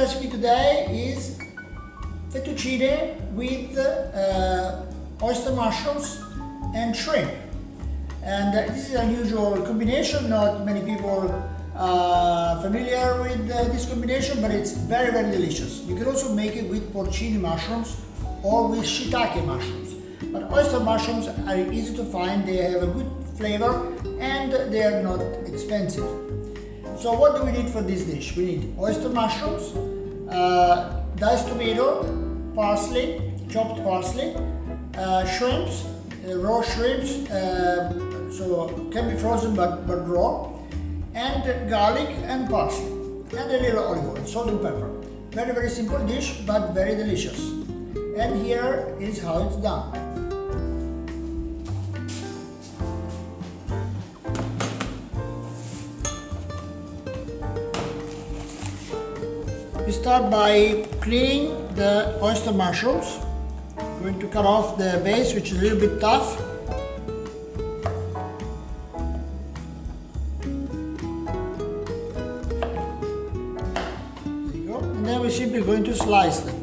recipe today is fettuccine with oyster mushrooms and shrimp. And this is an unusual combination. Not many people are familiar with this combination, but it's very, very delicious. You can also make it with porcini mushrooms or with shiitake mushrooms. But oyster mushrooms are easy to find, they have a good flavor and they are not expensive. So what do we need for this dish? We need oyster mushrooms, diced tomato, parsley, chopped parsley, shrimps, raw shrimps, so can be frozen but raw, and garlic and parsley, and a little olive oil, salt and pepper. Very, very simple dish, but very delicious. And here is how it's done. We start by cleaning the oyster mushrooms. I'm going to cut off the base, which is a little bit tough. There you go. And then we're simply going to slice them.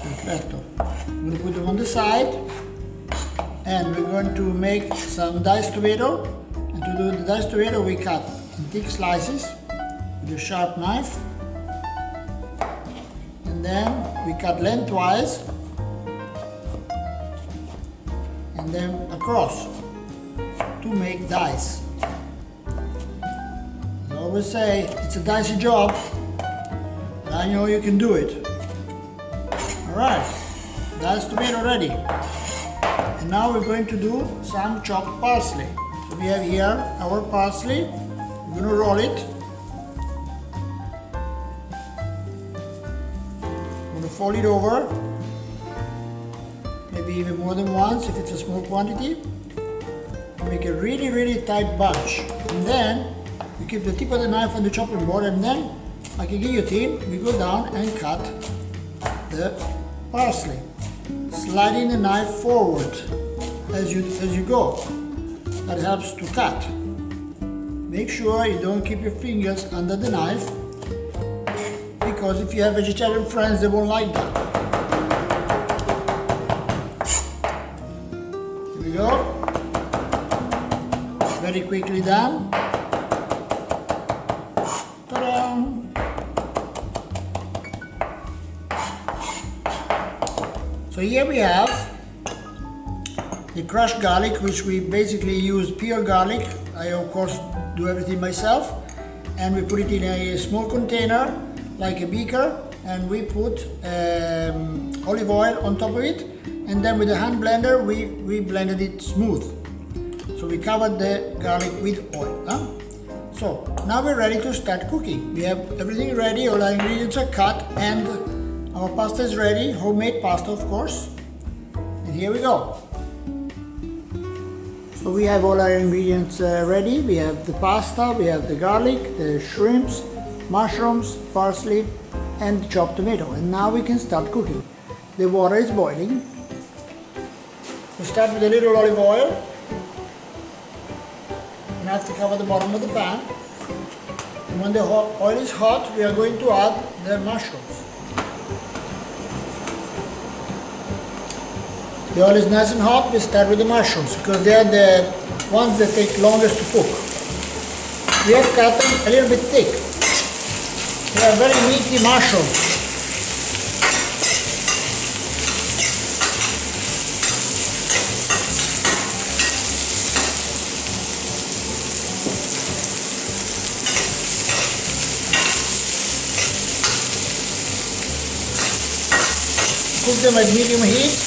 Perfetto. I'm going to put them on the side. And we're going to make some diced tomato. And to do the diced tomato, we cut in thick slices with a sharp knife. And then we cut lengthwise and then across to make dice. I always say it's a dicey job, and I know you can do it. Alright, diced tomato ready. And now we're going to do some chopped parsley. So we have here our parsley. We're going to roll it. I'm going to fold it over, maybe even more than once if it's a small quantity. Make a really, really tight bunch. And then we keep the tip of the knife on the chopping board, and then like a guillotine, we go down and cut the parsley, sliding the knife forward as you go. That helps to cut. Make sure you don't keep your fingers under the knife, because if you have vegetarian friends, they won't like that. Here we go. Very quickly done. Ta-da! So here we have the crushed garlic, which we basically use pure garlic. I of course do everything myself, and we put it in a small container like a beaker, and we put olive oil on top of it, and then with a hand blender we blended it smooth. So we covered the garlic with oil. So now we're ready to start cooking. We have everything ready, all our ingredients are cut, and our pasta is ready, homemade pasta of course. And here we go. So we have all our ingredients ready. We have the pasta, we have the garlic, the shrimps, mushrooms, parsley, and the chopped tomato. And now we can start cooking. The water is boiling. We start with a little olive oil. You have to cover the bottom of the pan. And when the oil is hot, we are going to add the mushrooms. The oil is nice and hot. We start with the mushrooms because they are the ones that take longest to cook. We have cut them a little bit thick. They are very meaty mushrooms. Cook them at medium heat.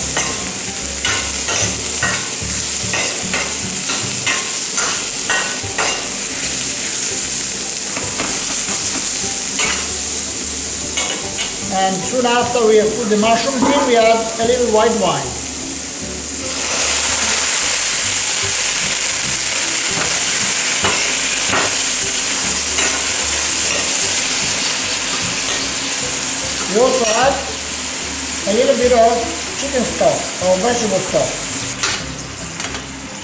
And soon after we have put the mushrooms in, we add a little white wine. We also add a little bit of chicken stock or vegetable stock.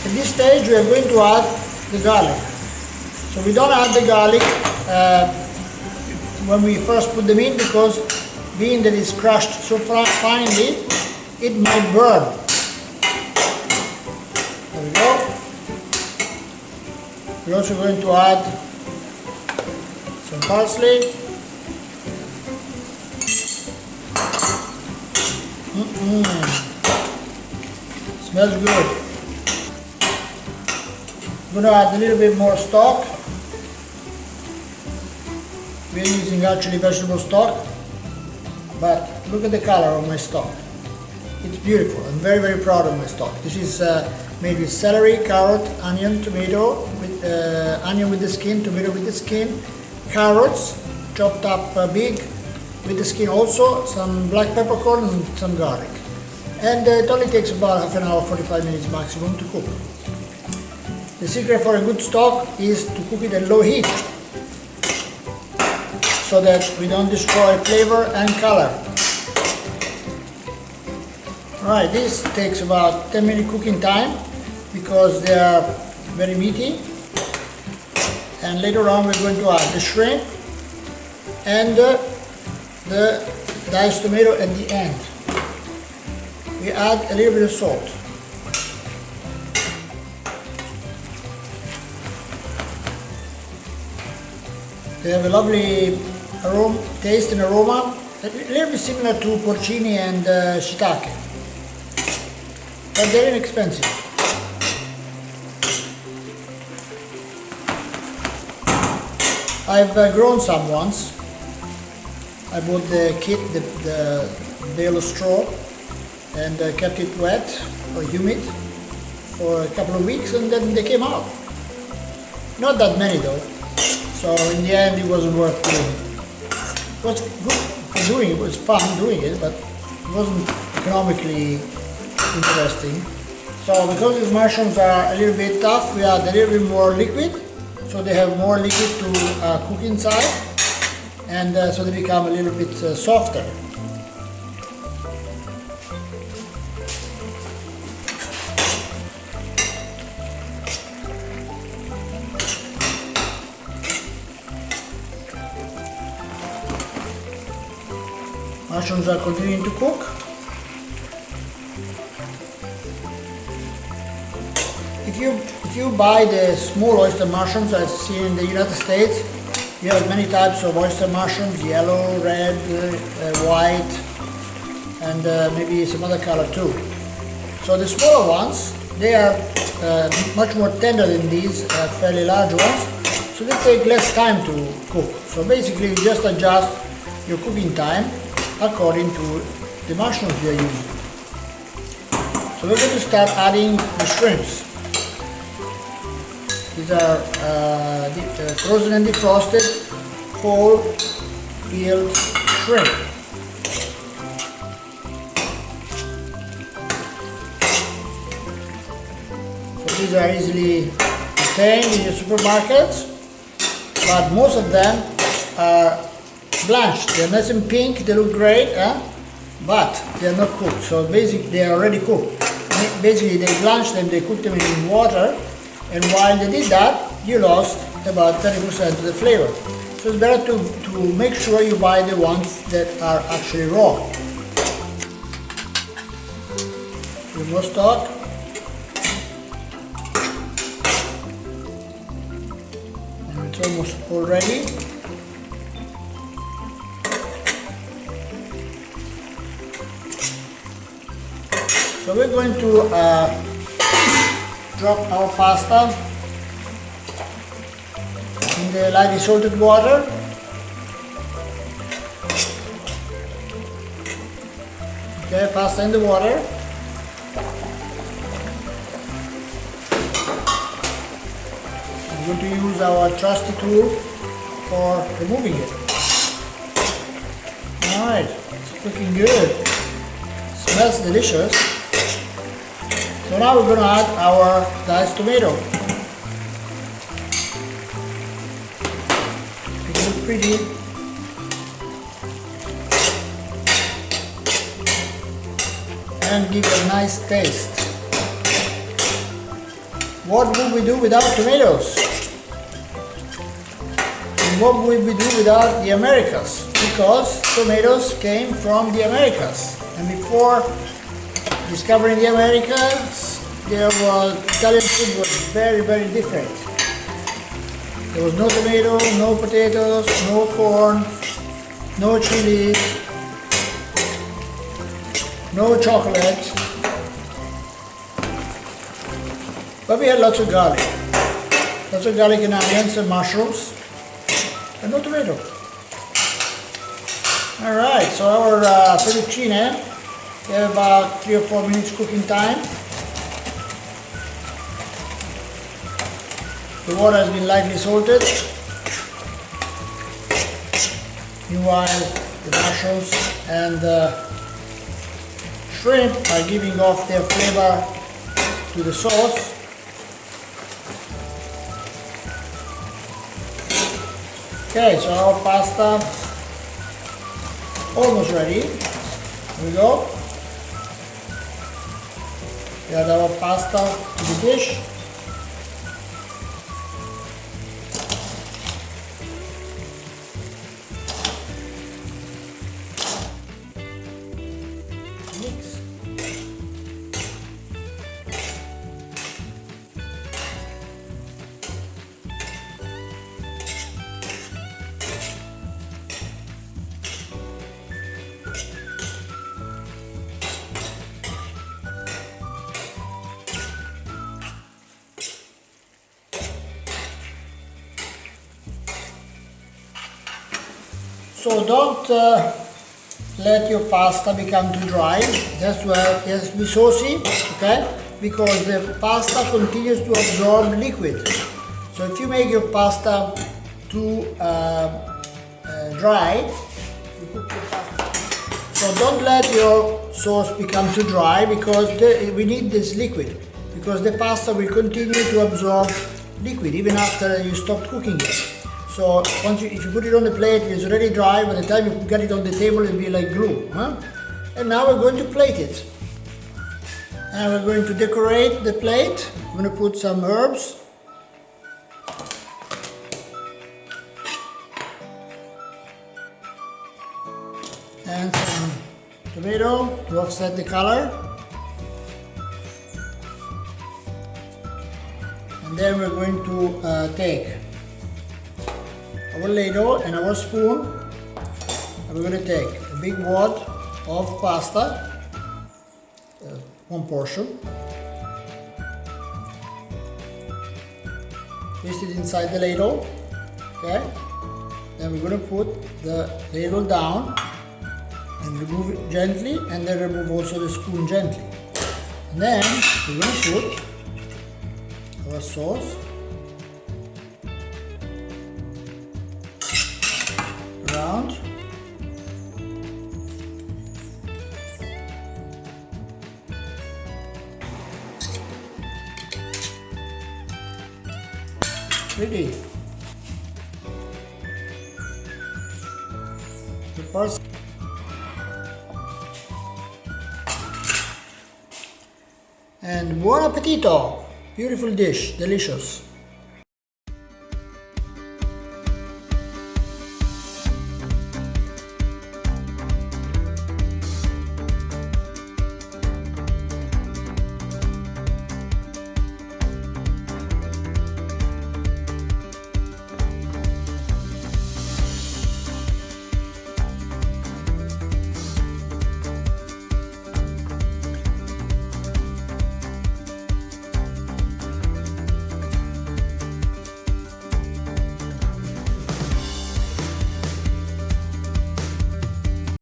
At this stage we are going to add the garlic. So we don't add the garlic when we first put them in, because being that it's crushed so finely, it might burn. There we go. We're also going to add some parsley. Smells good. I'm going to add a little bit more stock. We're using actually vegetable stock, but look at the color of my stock. It's beautiful. I'm very, very proud of my stock. This is made with celery, carrot, onion, tomato, with onion with the skin, tomato with the skin, carrots chopped up big with the skin also, some black peppercorn and some garlic. And it only takes about half an hour, 45 minutes maximum to cook. The secret for a good stock is to cook it at low heat, so that we don't destroy flavor and color. Alright, this takes about 10-minute cooking time because they are very meaty. And later on we're going to add the shrimp and the diced tomato at the end. We add a little bit of salt. They have a lovely aroma, taste and aroma, a little bit similar to porcini and shiitake, but they're inexpensive. I've grown some once. I bought the kit, the bale of straw, and kept it wet or humid for a couple of weeks, and then they came out. Not that many though, so in the end it wasn't worth doing. It was good for doing it, was fun doing it, but it wasn't economically interesting. So because these mushrooms are a little bit tough, we add a little bit more liquid, so they have more liquid to cook inside, and so they become a little bit softer. Mushrooms are continuing to cook. If you buy the small oyster mushrooms, as seen in the United States, you have many types of oyster mushrooms: yellow, red, white, and maybe some other color too. So the smaller ones, they are much more tender than these fairly large ones, so they take less time to cook. So basically you just adjust your cooking time according to the mushrooms you are using. So we're going to start adding the shrimps. These are frozen and defrosted whole peeled shrimp. So these are easily obtained in your supermarkets, but most of them are blanched. They're nice and pink, they look great, but they're not cooked. So basically they are already cooked. Basically they blanched them, they cooked them in water, and while they did that, you lost about 30% of the flavor. So it's better to make sure you buy the ones that are actually raw. A little more stock. And it's almost all ready. So we're going to drop our pasta in the lightly salted water. Okay, pasta in the water. I'm going to use our trusty tool for removing it. Alright, it's looking good. Smells delicious. So now we're going to add our diced tomato. It looks pretty. And give it a nice taste. what would we do without tomatoes? And what would we do without the Americas? Because tomatoes came from the Americas. And before discovering the Americas, Italian food was very, very different. There was no tomato, no potatoes, no corn, no chilies, no chocolate. But we had lots of garlic. Lots of garlic and onions and mushrooms. And no tomato. Alright, so our fettuccine, we have about 3 or 4 minutes cooking time. The water has been lightly salted. Meanwhile, the mushrooms and the shrimp are giving off their flavor to the sauce. Okay, so our pasta almost ready. Here we go. We add our pasta to the dish. Mix. So don't let your pasta become too dry. It has to be saucy, okay? Because the pasta continues to absorb liquid. So if you make your pasta too dry, you cook your pasta. So don't let your sauce become too dry because we need this liquid. Because the pasta will continue to absorb liquid even after you stop cooking it. So if you put it on the plate, it's already dry. By the time you get it on the table, it'll be like glue. Huh? And now we're going to plate it. And we're going to decorate the plate. I'm going to put some herbs. And some tomato to offset the color. And then we're going to take our ladle and our spoon, and we're going to take a big wad of pasta, one portion, twist it inside the ladle, okay? Then we're going to put the ladle down and remove it gently, and then remove also the spoon gently. And then we're going to put our sauce around. Ready. The first. And buon appetito! Beautiful dish, delicious.